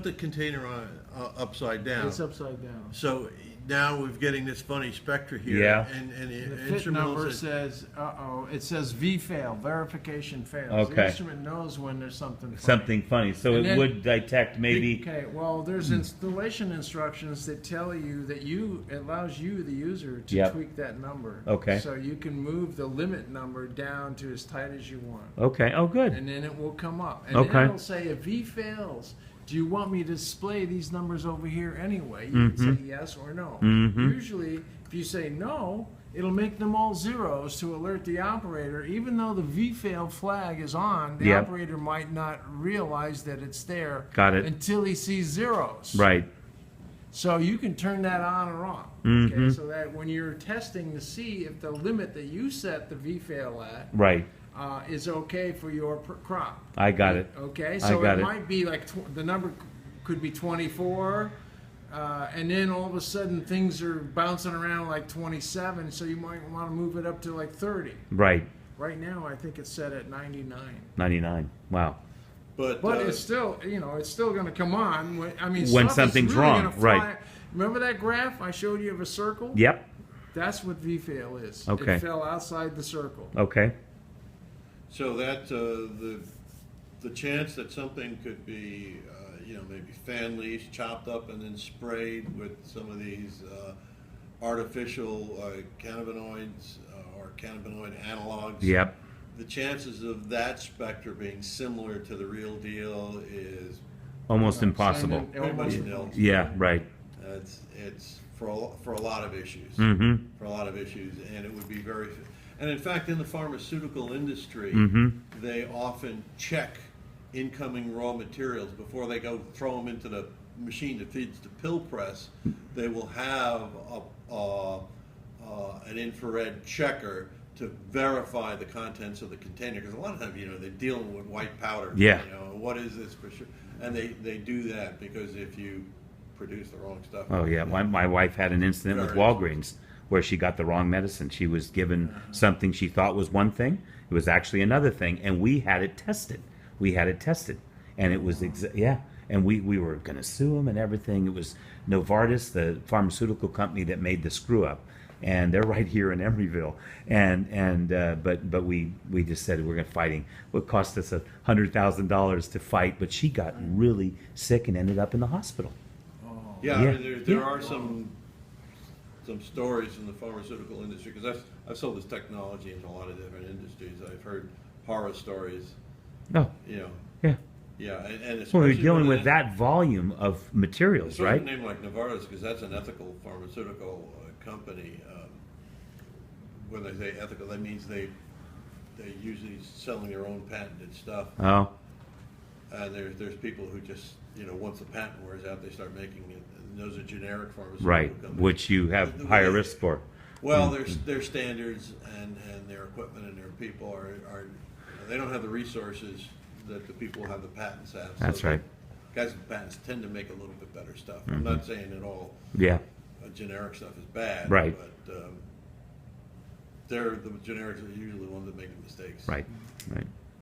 the container on upside down. It's upside down. So now we're getting this funny spectra here. Yeah. And The the fit instrumental number says, says, it says V fail, verification fails. Okay. The instrument knows when there's something funny. Something funny. So And it then- would detect maybe. Okay, well, there's installation instructions that tell you that it allows you, the user, to Yep. tweak that number. Okay. So you can move the limit number down to as tight as you want. Okay. Oh, good. And then it will come up. And Okay. then it'll say, if V fails, do you want me to display these numbers over here anyway? You can say yes or no. Usually, if you say no, it'll make them all zeros to alert the operator. Even though the V-fail flag is on, the Yep. operator might not realize that it's there Got it. until he sees zeros. Right. So you can turn that on or off. Okay, so that when you're testing to see if the limit that you set the V-fail at Right. is okay for your crop. I got it. Okay, so got it it. might be like the number could be 24, and then all of a sudden things are bouncing around like 27, so you might want to move it up to like 30. Right. Right now, I think it's set at 99. 99. Wow. but It's still, it's still going to come on. I mean, When stuff is something's really wrong, gonna fly. right. Remember that graph I showed you of a circle? Yep. That's what V-fail is. Okay. It fell outside the circle. Okay. so that the chance that something could be, maybe fan leaves chopped up and then sprayed with some of these artificial cannabinoids or cannabinoid analogs. Yep. The chances of that spectra being similar to the real deal is Almost impossible. pretty much nil. Yeah. Right. It's for a lot of issues. Mm-hmm. For a lot of issues, and it would be very. And in fact, in the pharmaceutical industry, they often check incoming raw materials before they go throw them into the machine that feeds the pill press. They will have an infrared checker to verify the contents of the container, because a lot of times, they're dealing with white powder. Yeah. What is this for sure? And they do that because if you produce the wrong stuff. Oh yeah. My wife had an incident with Walgreens where she got the wrong medicine. She was given something she thought was one thing. It was actually another thing, and we had it tested. And it was and we were going to sue them and everything. It was Novartis, the pharmaceutical company that made the screw up, and they're right here in Emeryville. But we just said we're going to fighting. It cost us $100,000 to fight, but she got really sick and ended up in the hospital. Yeah, Yeah. I mean, there are some stories in the pharmaceutical industry, because I've sold this technology into a lot of different industries. I've heard horror stories. Oh, Yeah, and especially well, we're dealing when with that volume of materials, especially right? a name like Novartis, because that's an ethical pharmaceutical company. When they say ethical, that means they usually selling their own patented stuff. Oh, And there's people who just, once the patent wears out, they start making it. And those are generic pharmaceutical right, companies. which you have The higher way- risk for. Well, their standards and their equipment and their people are they don't have the resources that the people who have the patents have. So That's right. Guys with patents tend to make a little bit better stuff. I'm not saying that all Yeah, generic stuff is bad. Right. But the generics are usually the ones that make the mistakes. right, right.